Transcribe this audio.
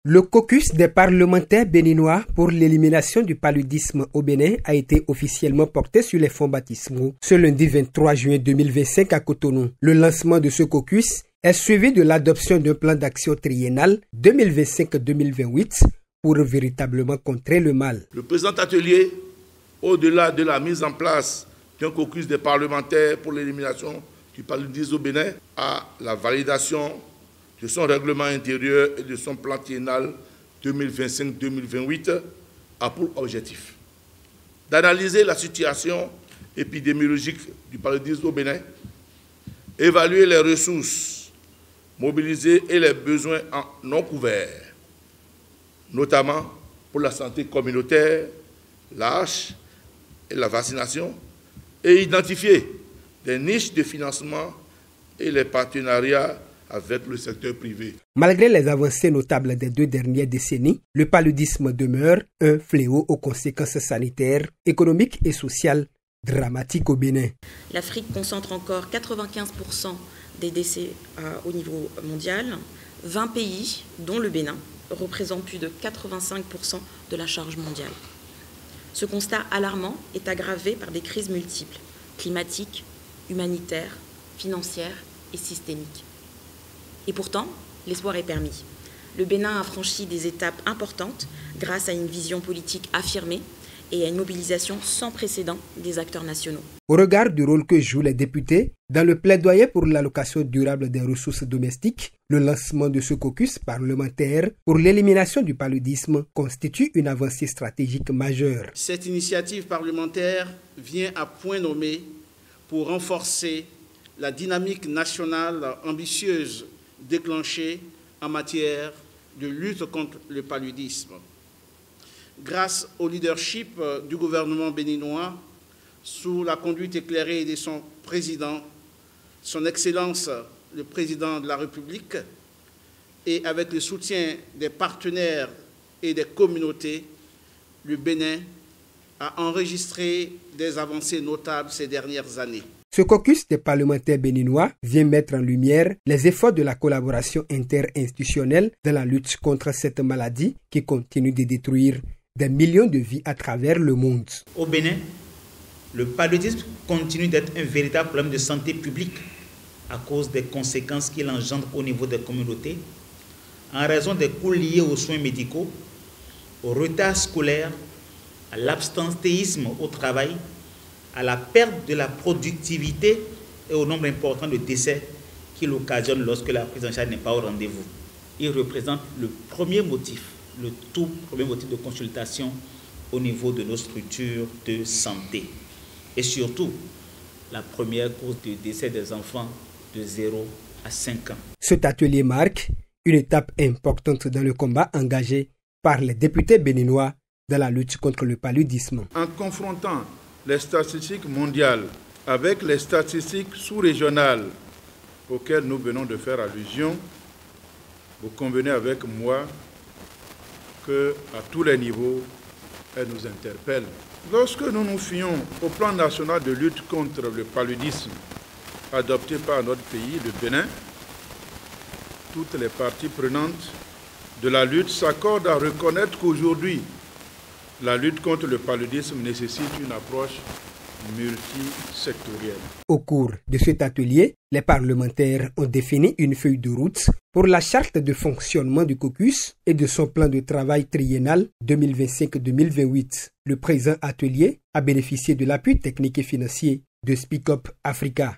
Le caucus des parlementaires béninois pour l'élimination du paludisme au Bénin a été officiellement porté sur les fonds baptismaux ce lundi 23 juin 2025 à Cotonou. Le lancement de ce caucus est suivi de l'adoption d'un plan d'action triennal 2025-2028 pour véritablement contrer le mal. Le présent atelier, au-delà de la mise en place d'un caucus des parlementaires pour l'élimination du paludisme au Bénin, a la validation de son règlement intérieur et de son plan triennal 2025-2028 a pour objectif d'analyser la situation épidémiologique du paludisme au Bénin, évaluer les ressources mobilisées et les besoins non couverts, notamment pour la santé communautaire, la hache et la vaccination, et identifier des niches de financement et les partenariats avec le secteur privé. Malgré les avancées notables des 2 dernières décennies, le paludisme demeure un fléau aux conséquences sanitaires, économiques et sociales dramatiques au Bénin. L'Afrique concentre encore 95% des décès au niveau mondial. 20 pays, dont le Bénin, représentent plus de 85% de la charge mondiale. Ce constat alarmant est aggravé par des crises multiples, climatiques, humanitaires, financières et systémiques. Et pourtant, l'espoir est permis. Le Bénin a franchi des étapes importantes grâce à une vision politique affirmée et à une mobilisation sans précédent des acteurs nationaux. Au regard du rôle que jouent les députés dans le plaidoyer pour l'allocation durable des ressources domestiques, le lancement de ce caucus parlementaire pour l'élimination du paludisme constitue une avancée stratégique majeure. Cette initiative parlementaire vient à point nommé pour renforcer la dynamique nationale ambitieuse déclenchée en matière de lutte contre le paludisme. Grâce au leadership du gouvernement béninois, sous la conduite éclairée de son président, son Excellence le Président de la République, et avec le soutien des partenaires et des communautés, le Bénin a enregistré des avancées notables ces dernières années. Ce caucus des parlementaires béninois vient mettre en lumière les efforts de la collaboration interinstitutionnelle dans la lutte contre cette maladie qui continue de détruire des millions de vies à travers le monde. Au Bénin, le paludisme continue d'être un véritable problème de santé publique à cause des conséquences qu'il engendre au niveau des communautés, en raison des coûts liés aux soins médicaux, au retard scolaire, à l'absentéisme au travail, à la perte de la productivité et au nombre important de décès qu'il occasionne lorsque la prise en charge n'est pas au rendez-vous. Il représente le premier motif, le tout premier motif de consultation au niveau de nos structures de santé. Et surtout, la première cause de décès des enfants de 0 à 5 ans. Cet atelier marque une étape importante dans le combat engagé par les députés béninois dans la lutte contre le paludisme. En confrontant les statistiques mondiales avec les statistiques sous-régionales auxquelles nous venons de faire allusion, vous convenez avec moi qu'à tous les niveaux, elles nous interpellent. Lorsque nous nous fions au plan national de lutte contre le paludisme adopté par notre pays, le Bénin, toutes les parties prenantes de la lutte s'accordent à reconnaître qu'aujourd'hui, la lutte contre le paludisme nécessite une approche multisectorielle. Au cours de cet atelier, les parlementaires ont défini une feuille de route pour la charte de fonctionnement du caucus et de son plan de travail triennal 2025-2028. Le présent atelier a bénéficié de l'appui technique et financier de Speak Up Africa.